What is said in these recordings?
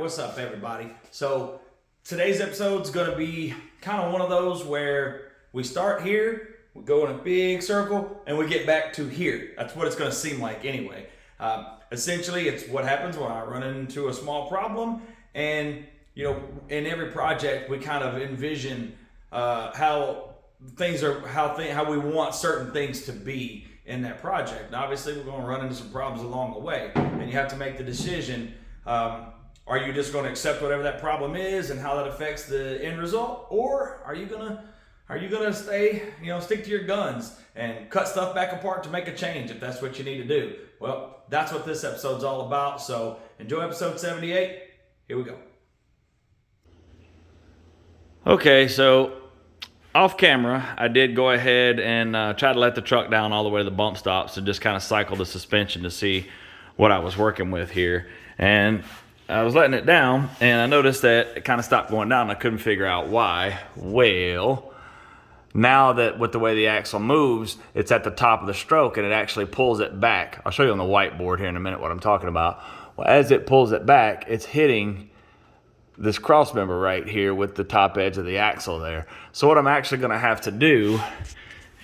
what's up everybody? So today's episode is going to be kind of one of those where we start here, we go in a big circle, and we get back to here. That's what it's going to seem like anyway. Essentially, it's what happens when I run into a small problem, and you know, in every project we kind of envision how we want certain things to be in that project. And obviously, we're going to run into some problems along the way, and you have to make the decision. Are you just going to accept whatever that problem is and how that affects the end result, or are you gonna stay, stick to your guns and cut stuff back apart to make a change if that's what you need to do? Well, that's what this episode's all about. So enjoy episode 78. Here we go. Okay, so off camera, I did go ahead and try to let the truck down all the way to the bump stops and just kind of cycle the suspension to see what I was working with here. And I was letting it down, and I noticed that it kind of stopped going down. I couldn't figure out why. Well, now that with the way the axle moves, it's at the top of the stroke, and it actually pulls it back. I'll show you on the whiteboard here in a minute what I'm talking about. Well, as it pulls it back, it's hitting this cross member right here with the top edge of the axle there. So what I'm actually going to have to do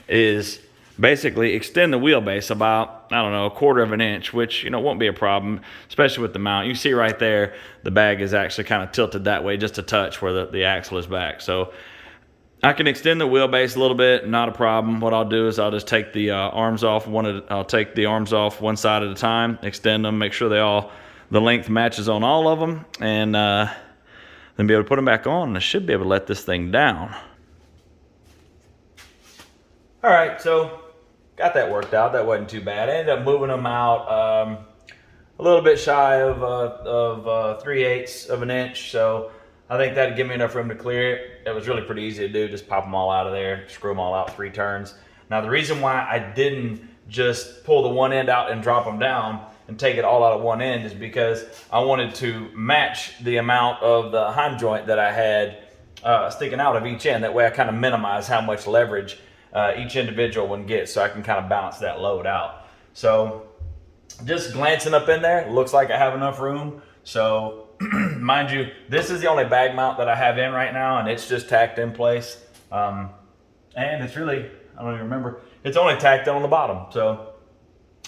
is basically extend the wheelbase about, I don't know, a quarter of an inch, which, won't be a problem, especially with the mount. You see right there, the bag is actually kind of tilted that way just a touch where the axle is back. So I can extend the wheelbase a little bit, not a problem. What I'll do is I'll just take the arms off. I'll take the arms off one side at a time, extend them, make sure the length matches on all of them, and then be able to put them back on, and I should be able to let this thing down. All right, so got that worked out. That wasn't too bad. I ended up moving them out a little bit shy of 3/8 of an inch. So I think that'd give me enough room to clear it. It was really pretty easy to do. Just pop them all out of there, screw them all out 3 turns. Now the reason why I didn't just pull the one end out and drop them down and take it all out of one end is because I wanted to match the amount of the heim joint that I had sticking out of each end. That way I kind of minimize how much leverage each individual one gets, so I can kind of balance that load out. So just glancing up in there, it looks like I have enough room. So mind you, this is the only bag mount that I have in right now, and it's just tacked in place. And it's really, I don't even remember, it's only tacked on the bottom. So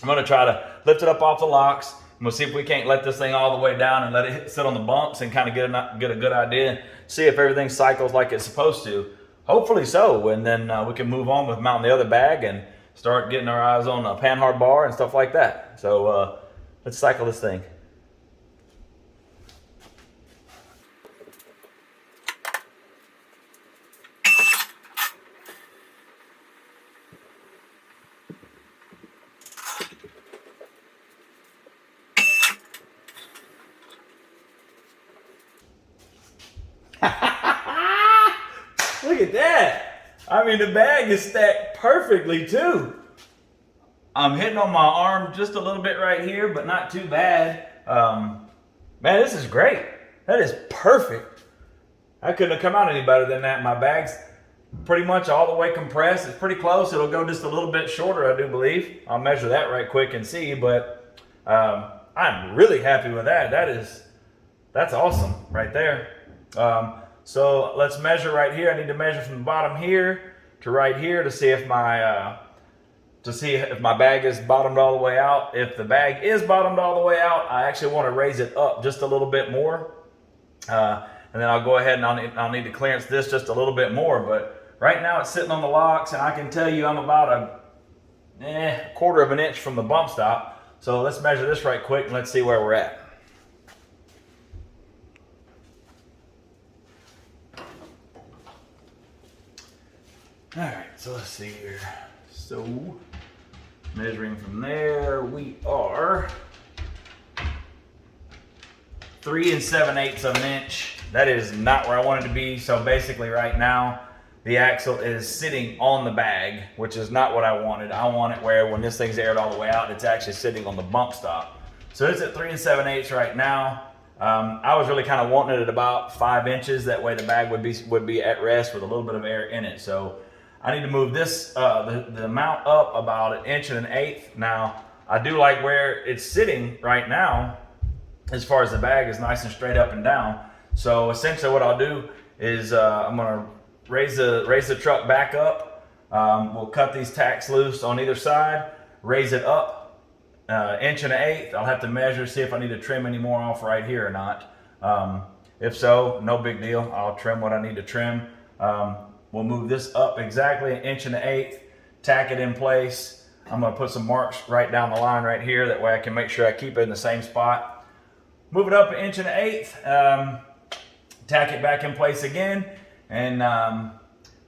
I'm gonna try to lift it up off the locks, and we'll see if we can't let this thing all the way down and let it sit on the bumps and kind of get a good idea, see if everything cycles like it's supposed to. Hopefully so, and then we can move on with mounting the other bag and start getting our eyes on a panhard bar and stuff like that. So let's cycle this thing. Look at that. I mean, the bag is stacked perfectly too. I'm hitting on my arm just a little bit right here, but not too bad. Man, this is great. That is perfect. I couldn't have come out any better than that. My bag's pretty much all the way compressed. It's pretty close. It'll go just a little bit shorter, I do believe. I'll measure that right quick and see, but I'm really happy with that. That's awesome right there. So let's measure right here. I need to measure from the bottom here to right here to see if my bag is bottomed all the way out. If the bag is bottomed all the way out, I actually want to raise it up just a little bit more. And then I'll go ahead and I'll need to clearance this just a little bit more. But right now it's sitting on the locks, and I can tell you I'm about a quarter of an inch from the bump stop. So let's measure this right quick and let's see where we're at. All right, so let's see here. So measuring from there, we are 3 7/8 of an inch. That is not where I want it to be. So basically right now, the axle is sitting on the bag, which is not what I wanted. I want it where when this thing's aired all the way out, it's actually sitting on the bump stop. So it's at 3 7/8 right now. I was really kind of wanting it at about 5 inches. That way the bag would be at rest with a little bit of air in it. So I need to move this the mount up about 1 1/8 inches. Now I do like where it's sitting right now. as far as the bag is nice and straight up and down. So essentially what I'll do is I'm gonna raise the truck back up. We'll cut these tacks loose on either side, raise it up 1 1/8. I'll have to measure, see if I need to trim any more off right here or not. If so, no big deal. I'll trim what I need to trim. We'll move this up exactly 1 1/8, tack it in place. I'm gonna put some marks right down the line right here. That way I can make sure I keep it in the same spot. Move it up 1 1/8, tack it back in place again, and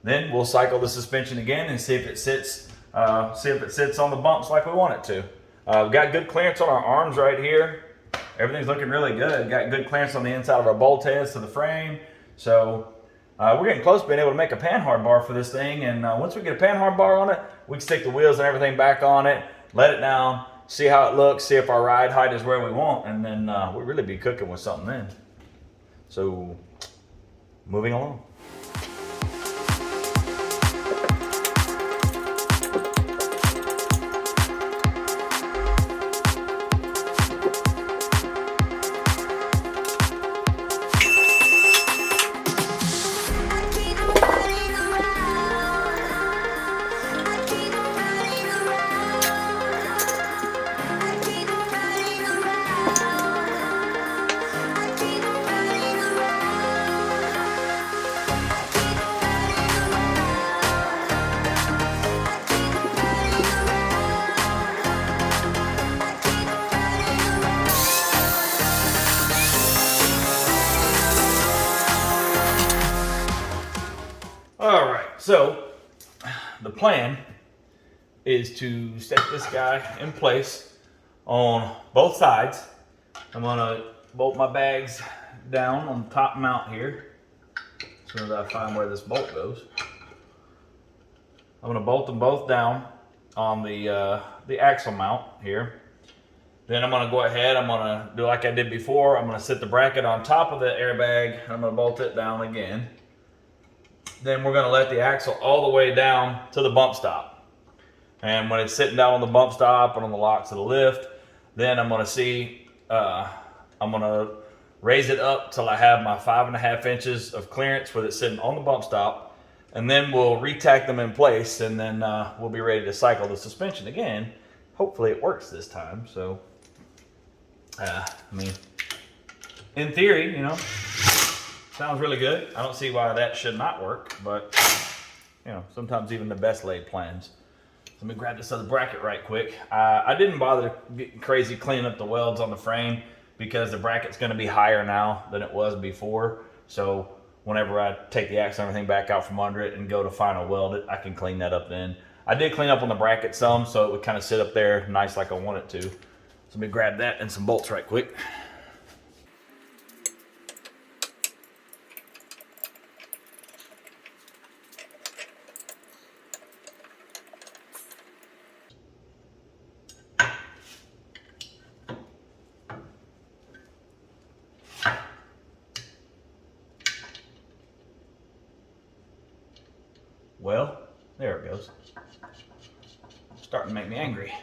then we'll cycle the suspension again and see if it sits on the bumps like we want it to. We've got good clearance on our arms right here. Everything's looking really good. Got good clearance on the inside of our bolt heads to the frame. So we're getting close to being able to make a panhard bar for this thing. And once we get a panhard bar on it, we can stick the wheels and everything back on it, let it down, see how it looks, see if our ride height is where we want, and then we'll really be cooking with something then. So, moving along. All right, so the plan is to set this guy in place on both sides. I'm gonna bolt my bags down on the top mount here as soon as I find where this bolt goes. I'm gonna bolt them both down on the axle mount here. Then I'm gonna go ahead, I'm gonna do like I did before. I'm gonna set the bracket on top of the airbag. I'm gonna bolt it down again. Then we're gonna let the axle all the way down to the bump stop. And when it's sitting down on the bump stop and on the locks of the lift, then I'm gonna I'm gonna raise it up till I have my 5.5 inches of clearance with it sitting on the bump stop. And then we'll re-tack them in place, and then we'll be ready to cycle the suspension again. Hopefully it works this time. So, I mean, in theory, you know, sounds really good. I don't see why that should not work, but you know, sometimes even the best laid plans. Let me grab this other bracket right quick. I didn't bother getting crazy cleaning up the welds on the frame because the bracket's gonna be higher now than it was before. So whenever I take the axle and everything back out from under it and go to final weld it, I can clean that up then. I did clean up on the bracket some, so it would kind of sit up there nice like I want it to. So let me grab that and some bolts right quick. Well, there it goes. Starting to make me angry.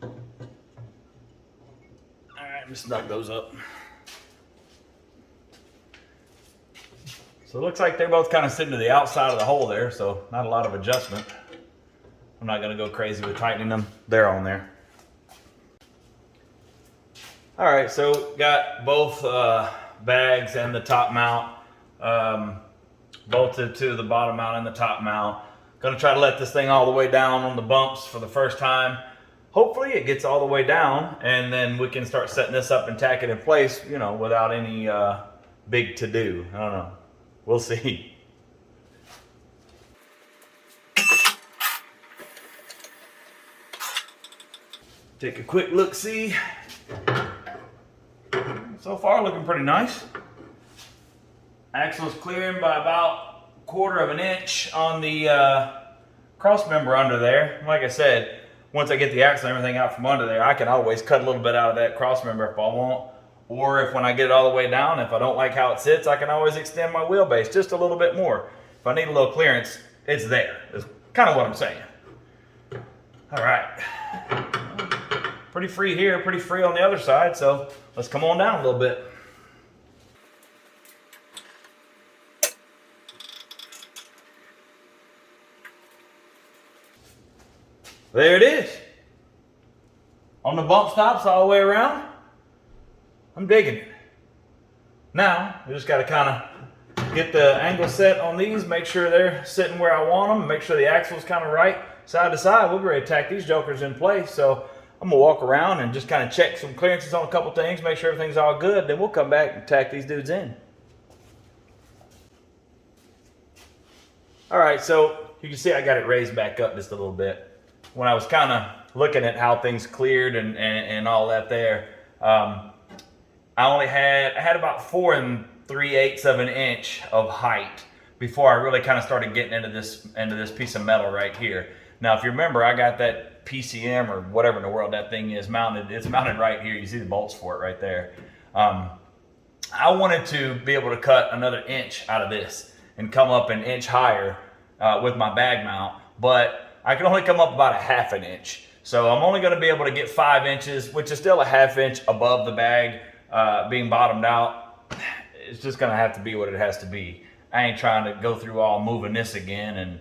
All right, let me snug those up. So it looks like they're both kind of sitting to the outside of the hole there, so not a lot of adjustment. I'm not gonna go crazy with tightening them. They're on there. All right, so got both bags and the top mount bolted to the bottom mount and the top mount. Gonna try to let this thing all the way down on the bumps for the first time. Hopefully it gets all the way down, and then we can start setting this up and tack it in place, you know, without any big to-do. I don't know. We'll see. Take a quick look-see. So far looking pretty nice. Axle's clearing by about 1/4 inch on the cross member under there. Like I said, once I get the axle and everything out from under there, I can always cut a little bit out of that cross member if I want. Or if when I get it all the way down, if I don't like how it sits, I can always extend my wheelbase just a little bit more. If I need a little clearance, it's there. That's kind of what I'm saying. All right. pretty free here, pretty free on the other side. So let's come on down a little bit. There it is. On the bump stops all the way around. I'm digging it. Now, we just got to kind of get the angle set on these, make sure they're sitting where I want them, make sure the axle's kind of right side to side. We'll be ready to tack these jokers in place. So I'm going to walk around and just kind of check some clearances on a couple things, make sure everything's all good. Then we'll come back and tack these dudes in. All right, so you can see I got it raised back up just a little bit. When I was kind of looking at how things cleared and all that there, I had about 4 3/8 of an inch of height before I really kind of started getting into this piece of metal right here. Now, if you remember, I got that PCM or whatever in the world that thing is mounted. It's mounted right here. You see the bolts for it right there. I wanted to be able to cut another inch out of this and come up an inch higher with my bag mount, but I can only come up about a 1/2 inch. So I'm only going to be able to get 5 inches, which is still a 1/2 inch above the bag being bottomed out. It's just going to have to be what it has to be. I ain't trying to go through all moving this again, and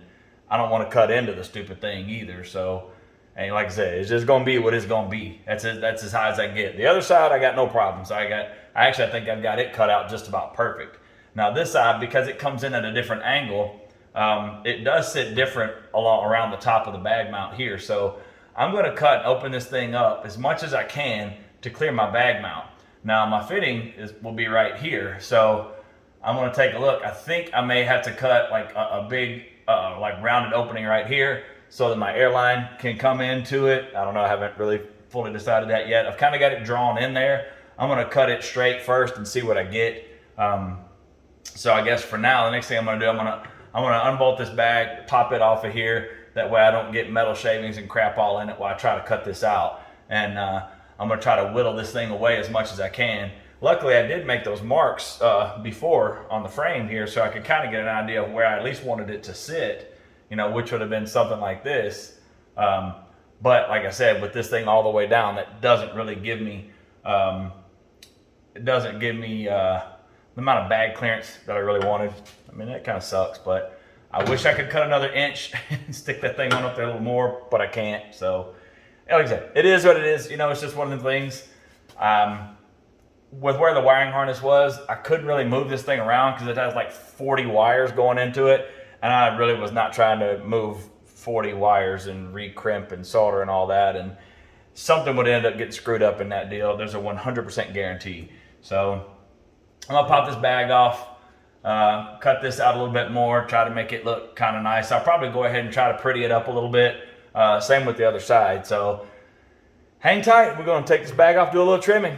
I don't want to cut into the stupid thing either. So, and like I said, it's just going to be what it's going to be. That's as high as I get. The other side, I got no problems. I think I've got it cut out just about perfect. Now this side, because it comes in at a different angle, it does sit different around the top of the bag mount here. So I'm going to cut and open this thing up as much as I can to clear my bag mount. Now my fitting will be right here. So I'm going to take a look. I think I may have to cut like a big like rounded opening right here so that my airline can come into it. I don't know. I haven't really fully decided that yet. I've kind of got it drawn in there. I'm going to cut it straight first and see what I get. So I guess for now, the next thing I'm going to do, I'm going to unbolt this bag, pop it off of here. That way I don't get metal shavings and crap all in it while I try to cut this out. And I'm going to try to whittle this thing away as much as I can. Luckily, I did make those marks before on the frame here, so I could kind of get an idea of where I at least wanted it to sit, which would have been something like this. But like I said, with this thing all the way down, that doesn't really give me, the amount of bag clearance that I really wanted. I mean, that kind of sucks, but I wish I could cut another inch and stick that thing on up there a little more, but I can't. So, like I said, it is what it is. It's just one of the things. With where the wiring harness was, I couldn't really move this thing around because it has like 40 wires going into it. And I really was not trying to move 40 wires and re-crimp and solder and all that. And something would end up getting screwed up in that deal. There's a 100% guarantee. So I'm going to pop this bag off. Cut this out a little bit more, try to make it look kind of nice. I'll probably go ahead and try to pretty it up a little bit. Same with the other side. So hang tight. We're going to take this bag off, do a little trimming.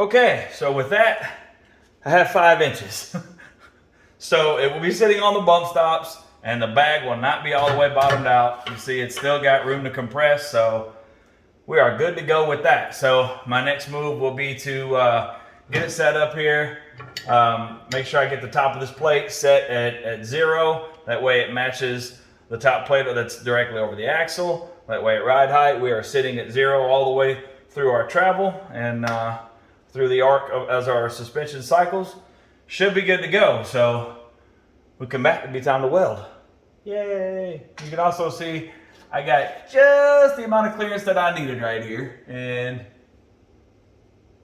Okay, so with that, I have 5 inches. So it will be sitting on the bump stops, and the bag will not be all the way bottomed out. You see, it's still got room to compress, so we are good to go with that. So my next move will be to get it set up here. Make sure I get the top of this plate set at 0. That way it matches the top plate that's directly over the axle. That way at ride height, we are sitting at 0 all the way through our travel and through the arc as our suspension cycles. Should be good to go. So we come back, it'll be time to weld. Yay! You can also see I got just the amount of clearance that I needed right here. And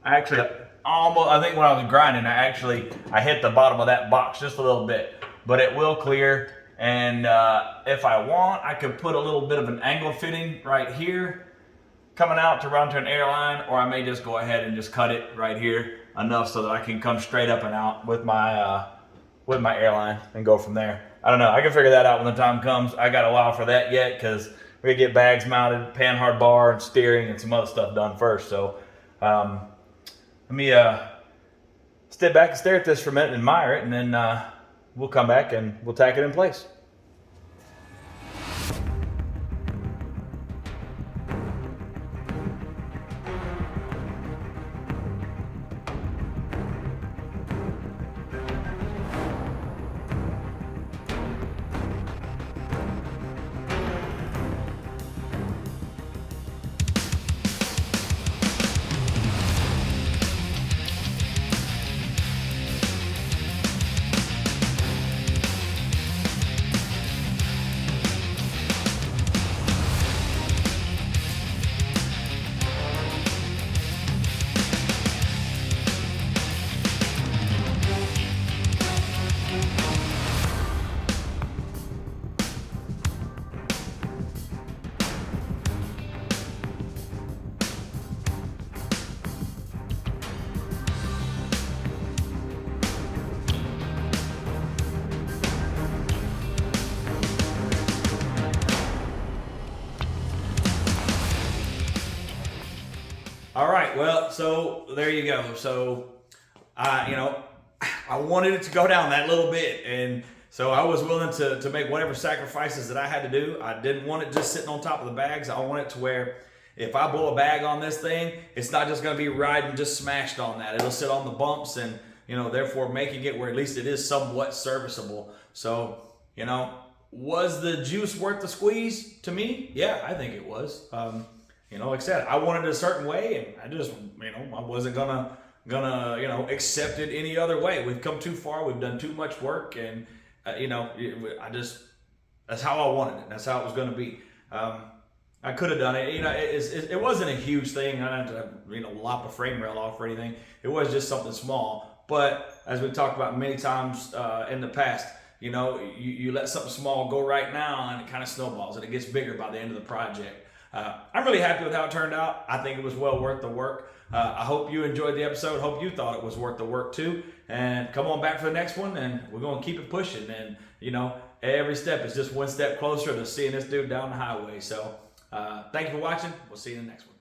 I actually I think when I was grinding, I hit the bottom of that box just a little bit, but it will clear. And if I want, I could put a little bit of an angle fitting right here coming out to run to an airline, or I may just go ahead and just cut it right here enough so that I can come straight up and out with my airline and go from there. I don't know. I can figure that out when the time comes. I got a while for that yet because we're gonna get bags mounted, panhard bar, and steering, and some other stuff done first. So let me step back and stare at this for a minute and admire it, and then we'll come back and we'll tack it in place. All right, well, so there you go. So, I wanted it to go down that little bit, and so I was willing to make whatever sacrifices that I had to do. I didn't want it just sitting on top of the bags. I want it to where if I blow a bag on this thing, it's not just going to be riding just smashed on that. It'll sit on the bumps and, therefore making it where at least it is somewhat serviceable. So, was the juice worth the squeeze to me? Yeah, I think it was. Like I said, I wanted it a certain way, and I just, I wasn't gonna, accept it any other way. We've come too far. We've done too much work, and that's how I wanted it. That's how it was going to be. I could have done it. It wasn't a huge thing. I didn't have to, lop a frame rail off or anything. It was just something small. But as we've talked about many times in the past, you let something small go right now, and it kind of snowballs, and it gets bigger by the end of the project. I'm really happy with how it turned out. I think it was well worth the work. I hope you enjoyed the episode. Hope you thought it was worth the work too. And come on back for the next one, and we're going to keep it pushing. And, every step is just one step closer to seeing this dude down the highway. So thank you for watching. We'll see you in the next one.